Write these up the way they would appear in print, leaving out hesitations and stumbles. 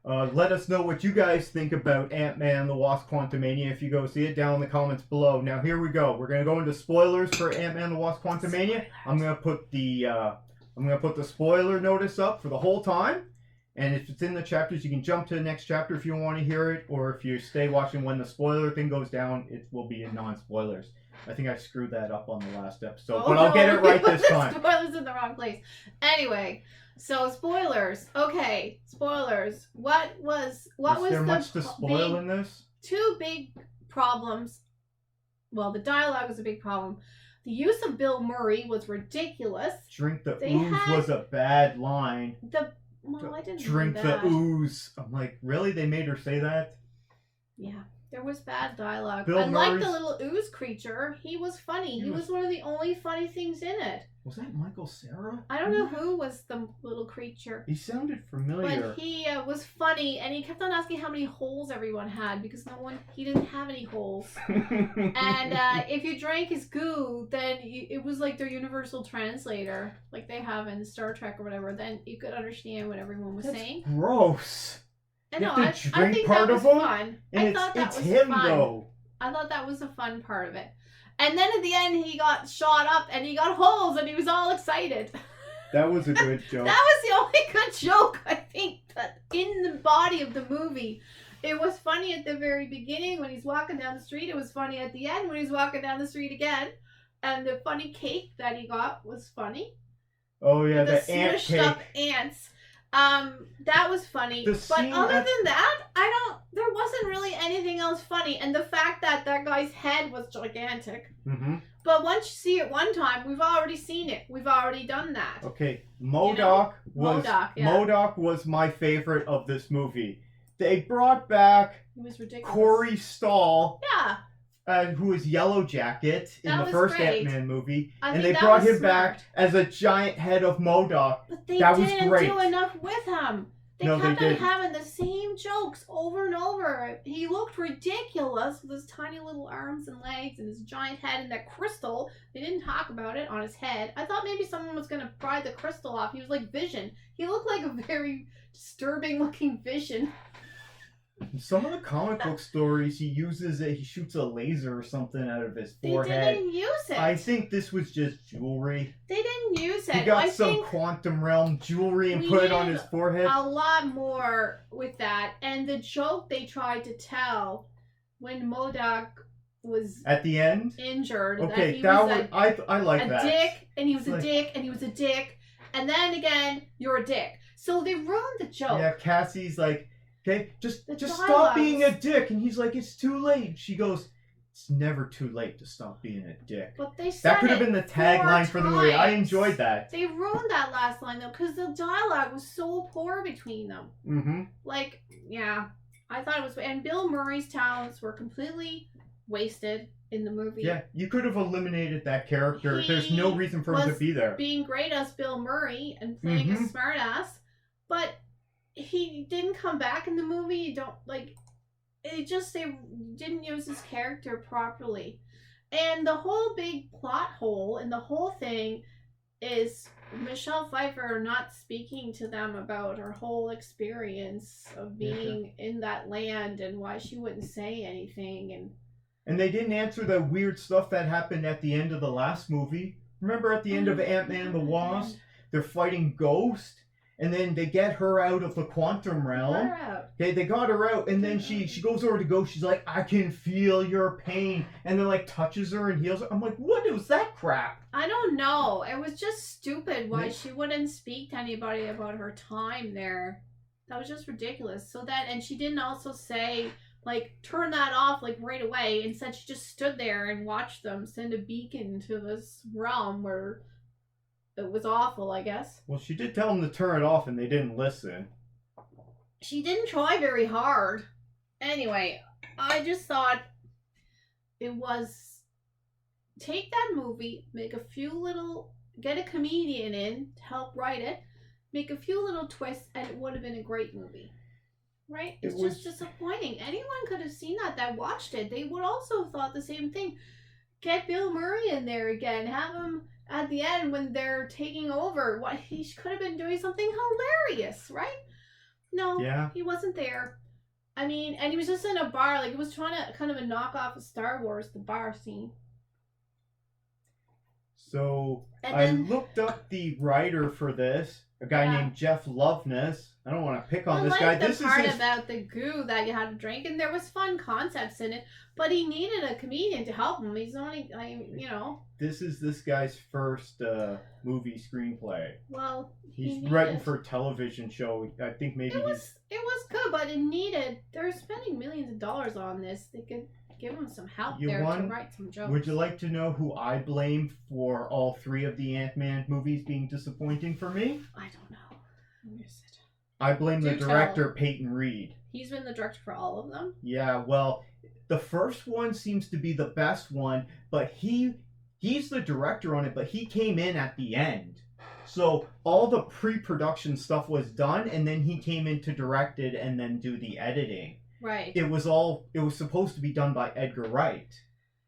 Let us know what you guys think about Ant-Man and the Wasp: Quantumania if you go see it down in the comments below. Now here we go. We're gonna go into spoilers for Ant-Man and the Wasp: Quantumania. I'm gonna put the spoiler notice up for the whole time. And if it's in the chapters, you can jump to the next chapter if you don't want to hear it, or if you stay watching when the spoiler thing goes down, it will be in non-spoilers. I think I screwed that up on the last episode, but I'll get it right this time. Spoilers in the wrong place. Anyway, so spoilers. Okay, spoilers. What was there much to spoil in this? Two big problems. Well, the dialogue was a big problem. The use of Bill Murray was ridiculous. Drink the ooze was a bad line. Well, I didn't drink the ooze. I'm like, really? They made her say that? Yeah, there was bad dialogue. I like the little ooze creature. He was funny. He was one of the only funny things in it. Was that Michael Cera? I don't know who was the little creature. He sounded familiar. But he was funny, and he kept on asking how many holes everyone had because he didn't have any holes. And if you drank his goo, then it was like their universal translator, like they have in Star Trek or whatever. Then you could understand what everyone was saying. Gross. And no, I think that was fun. I thought that was him, fun. Though. I thought that was a fun part of it. And then at the end, he got shot up and he got holes and he was all excited. That was a good joke. That was the only good joke, I think, in the body of the movie. It was funny at the very beginning when he's walking down the street. It was funny at the end when he's walking down the street again. And the funny cake that he got was funny. Oh, yeah, the ant cake. Up ants. That was funny. But other than that, there wasn't really anything else funny. And the fact that guy's head was gigantic. Mm-hmm. But once you see it one time, we've already seen it. We've already done that. Okay, MODOK was my favorite of this movie. They brought back Corey Stoll. Yeah. Who was Yellow Jacket in the first Ant-Man movie. And they brought him back as a giant head of MODOK. But they didn't do enough with him. They kept on having the same jokes over and over. He looked ridiculous with his tiny little arms and legs and his giant head and that crystal. They didn't talk about it on his head. I thought maybe someone was going to pry the crystal off. He was like Vision. He looked like a very disturbing looking Vision. In some of the comic book stories, he shoots a laser or something out of his forehead. They didn't use it. I think this was just jewelry. They didn't use it. He got some quantum realm jewelry and put it on his forehead. A lot more with that. And the joke they tried to tell when MODOK was at the end injured. Okay, I like that. A dick, and he was a dick, and he was a dick, and then again, you're a dick. So they ruined the joke. Yeah, Cassie's like, okay, just stop being a dick. And he's like, it's too late. She goes, it's never too late to stop being a dick. But they said that could have been the tagline for the movie. I enjoyed that. They ruined that last line, though, because the dialogue was so poor between them. Mm-hmm. Like, yeah, I thought it was... And Bill Murray's talents were completely wasted in the movie. Yeah, you could have eliminated that character. There's no reason for him to be there. Being great as Bill Murray and playing a smartass, but... He didn't come back in the movie. They didn't use his character properly. And the whole big plot hole in the whole thing is Michelle Pfeiffer not speaking to them about her whole experience of being in that land and why she wouldn't say anything. And they didn't answer the weird stuff that happened at the end of the last movie. Remember at the end of Ant-Man and the Wasp? They're fighting Ghost. And then they get her out of the quantum realm. Okay, they got her out, and then she goes over to Ghost. She's like, I can feel your pain. And then, like, touches her and heals her. I'm like, what was that crap? I don't know. It was just stupid why she wouldn't speak to anybody about her time there. That was just ridiculous. And she didn't also say, like, turn that off, like, right away. Instead, she just stood there and watched them send a beacon to this realm where... It was awful, I guess. Well, she did tell them to turn it off, and they didn't listen. She didn't try very hard. Anyway, I just thought it was... Take that movie, get a comedian in to help write it, make a few little twists, and it would have been a great movie. Right? It's just disappointing. Anyone could have seen that watched it. They would also have thought the same thing. Get Bill Murray in there again. Have him... At the end, when they're taking over, he could have been doing something hilarious, right? No, Yeah. he wasn't there. I mean, and he was just in a bar. Like, it was trying to kind of a knockoff of Star Wars, the bar scene. So And I then, looked up the writer for this, a guy Yeah. named Jeff Loveness. I don't want to pick on I this liked guy. the This is part his. about the goo that you had to drink, and there was fun concepts in it. But he needed a comedian to help him. He's only, This is this guy's first movie screenplay. Well, He's he writing needed- for a television show. I think maybe It was good, but it needed. They're spending millions of dollars on this. They could give him some help You there won? to write some jokes. Would you like to know who I blame for all 3 of the Ant-Man movies being disappointing for me? I don't know. Who is it? I blame the Do tell. director, Peyton Reed. He's been the director for all of them. Yeah, well, the first one seems to be the best one, but he's the director on it, but he came in at the end. So all the pre-production stuff was done, and then he came in to direct it and then do the editing. Right. It was supposed to be done by Edgar Wright.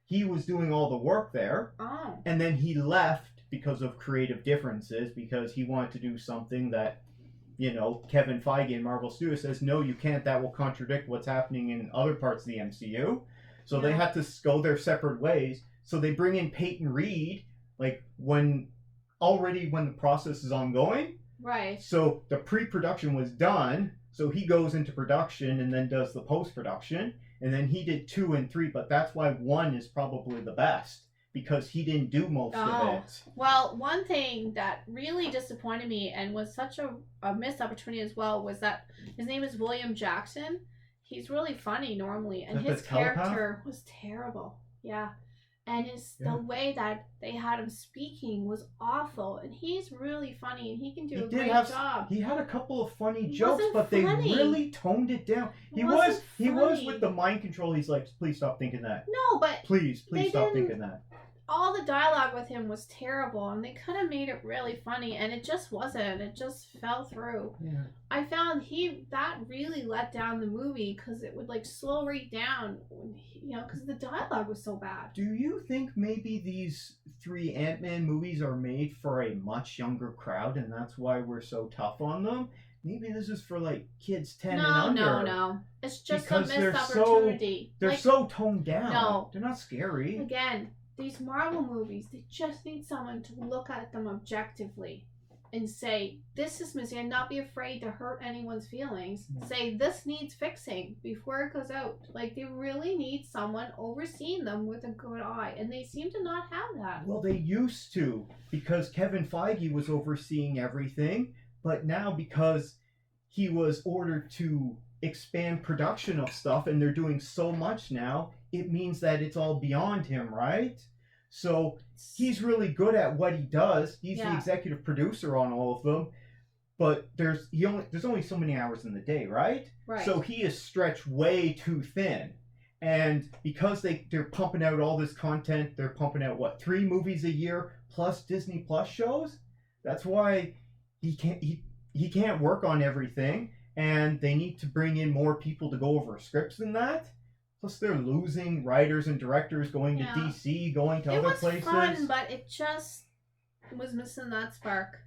He was doing all the work there, Oh. and then he left because of creative differences, because he wanted to do something that, Kevin Feige in Marvel Studios says, no, you can't, that will contradict what's happening in other parts of the MCU. So they Yeah. had to go their separate ways. So they bring in Peyton Reed, like when the process is ongoing. Right. So the pre-production was done. So he goes into production and then does the post-production. And then he did 2 and 3, but that's why 1 is probably the best, because he didn't do most of it. Well, one thing that really disappointed me and was such a missed opportunity as well was that his name is William Jackson. He's really funny normally, and Is that his the telepath? character was terrible. Yeah. And the way that they had him speaking was awful, and he's really funny, and he can do a great job. He had a couple of funny He jokes, wasn't but they funny. really toned it down. He was with the mind control. He's like, please stop thinking that. No, but Please They stop didn't- thinking that. all the dialogue with him was terrible, and they could have made it really funny, and it just wasn't. It just fell through. Yeah. I found that really let down the movie because it would slow right down, because the dialogue was so bad. Do you think maybe these 3 Ant-Man movies are made for a much younger crowd, and that's why we're so tough on them? Maybe this is for kids 10 and under. No. It's just Because a they're missed so- opportunity. They're so toned down. No. They're not scary. Again, these Marvel movies, they just need someone to look at them objectively and say, this is missing, and not be afraid to hurt anyone's feelings. Say, this needs fixing before it goes out. They really need someone overseeing them with a good eye, and they seem to not have that. Well, they used to, because Kevin Feige was overseeing everything, but now because he was ordered to expand production of stuff, and they're doing so much now, it means that it's all beyond him, right? So he's really good at what he does. He's the executive producer on all of them, but there's only so many hours in the day, right? Right. So he is stretched way too thin. And because they're pumping out all this content, they're pumping out 3 movies a year plus Disney Plus shows. That's why he can't work on everything, and they need to bring in more people to go over scripts than that. Plus, they're losing writers and directors, going to DC, going to other places. It was fun, but it just was missing that spark.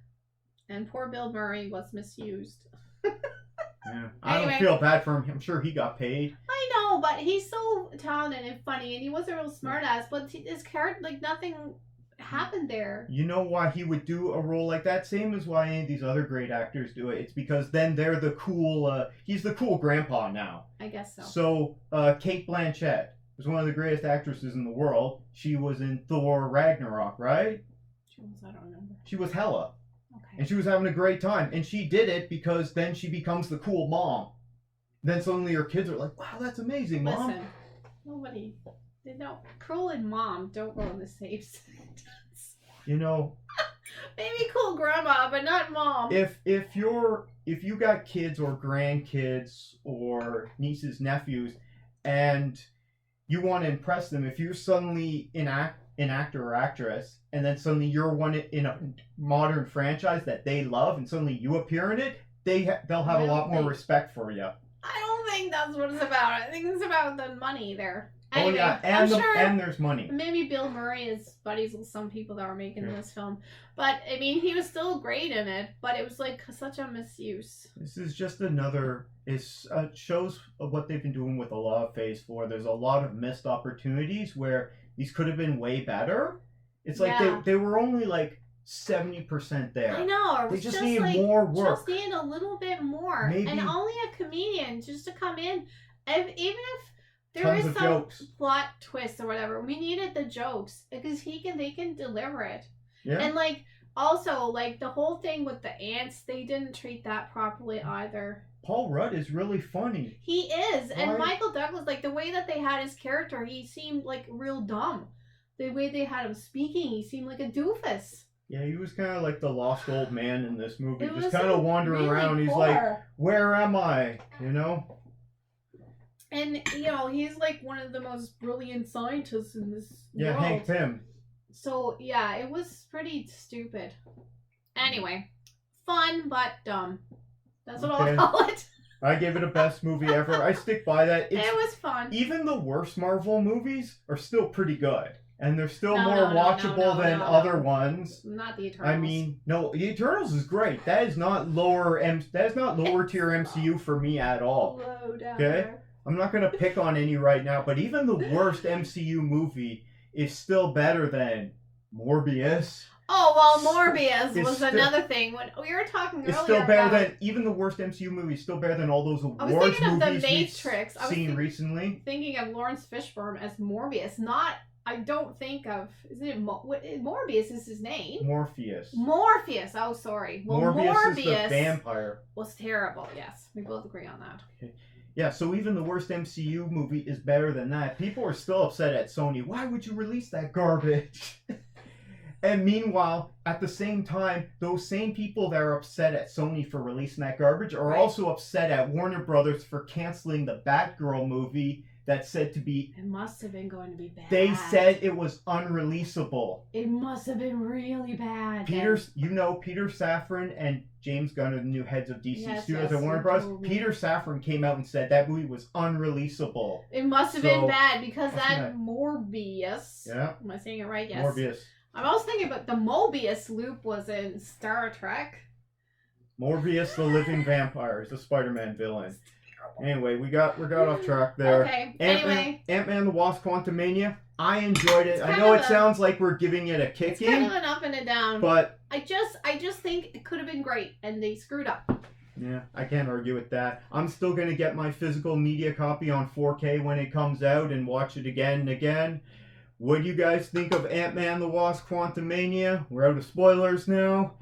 And poor Bill Murray was misused. Yeah. I don't feel bad for him. I'm sure he got paid. I know, but he's so talented and funny, and he was a real smartass. But his character, nothing happened there. You know why he would do a role like that? Same as why any of these other great actors do it. It's because then they're the cool. He's the cool grandpa now. I guess so. So Cate Blanchett was one of the greatest actresses in the world. She was in Thor Ragnarok, right? I don't remember. She was Hela. Okay. And she was having a great time. And she did it because then she becomes the cool mom. Then suddenly her kids are like, wow, that's amazing, Mom. Listen, nobody. They don't. Cruel and Mom don't go in the same sentence. Maybe cool grandma, but not mom. If you got kids or grandkids or nieces, nephews, and you want to impress them, if you're suddenly an actor or actress, and then suddenly you're one in a modern franchise that they love, and suddenly you appear in it, they'll have a lot more respect for you. I don't think that's what it's about. I think it's about the money there. Anyway, oh yeah, I'm sure and there's money. maybe Bill Murray is buddies with some people that were making this film. But, I mean, he was still great in it, but it was, like, such a misuse. This is just another. It shows what they've been doing with a lot of Phase 4. There's a lot of missed opportunities where these could have been way better. It's like they were only like 70% there. I know. They just need more work. Just need a little bit more. Maybe, and only a comedian just to come in. Even if there tons is of some jokes. plot twist or whatever, we needed the jokes because they can deliver it. Yeah. And like also like the whole thing with the ants, they didn't treat that properly either. Paul Rudd is really funny. He is. Why? And Michael Douglas, like the way that they had his character, he seemed like real dumb. The way they had him speaking, he seemed like a doofus. Yeah, he was kind of like the lost old man in this movie. It Just was kind of wandering really around. He's poor. like, where am I? You know? And, you know, he's like one of the most brilliant scientists in this Yeah, world. Hank Pym. So, yeah, it was pretty stupid. Anyway, fun but dumb. That's what Okay. I'll call it. I gave it a best movie ever. I stick by that. It was fun. Even the worst Marvel movies are still pretty good. And they're still No, more no, no, watchable no, than no. other ones. Not the Eternals. I mean, no, the Eternals is great. That is not lower tier MCU for me at all. Low down Okay? there. I'm not gonna pick on any right now, but even the worst MCU movie is still better than Morbius. Oh, well, Morbius It's was still- another thing. When we were talking earlier It's still better about... than even the worst MCU movie. Is still better than all those I was awards thinking of The movies Matrix. I we've was seen recently. thinking of Lawrence Fishburne as Morbius. Not... I don't think of... Isn't it... Morbius is his name. Morpheus. Morpheus. Oh, sorry. Well, Morbius is the vampire. was terrible. Yes, we both agree on that. Yeah, so even the worst MCU movie is better than that. People are still upset at Sony. Why would you release that garbage? And meanwhile, at the same time, those same people that are upset at Sony for releasing that garbage are Right. also upset at Warner Brothers for canceling the Batgirl movie that's said to be... It must have been going to be bad. They said it was unreleasable. It must have been really bad. Peter Safran and James Gunn are the new heads of DC Yes, Studios yes, at Warner you Bros. told me. Peter Safran came out and said that movie was unreleasable. It must have So, been bad because what's that that? Morbius. Yeah. Am I saying it right? Yes. Morbius. I'm also thinking about the Mobius loop was in Star Trek. Morbius the living vampire is a Spider-Man villain. Anyway, we got off track there. Okay. Anyway, Ant-Man the Wasp Quantumania. I enjoyed it. It's I kind know of it a- sounds like we're giving it a it's kick kind of in, an up and a down. but I just think it could have been great, and they screwed up. yeah, I can't argue with that. I'm still gonna get my physical media copy on 4K when it comes out and watch it again and again. What do you guys think of Ant-Man the Wasp Quantumania? We're out of spoilers now.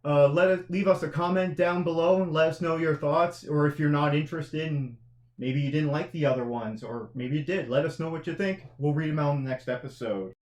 Leave us a comment down below and let us know your thoughts, or if you're not interested and maybe you didn't like the other ones, or maybe you did. Let us know what you think. We'll read them out in the next episode.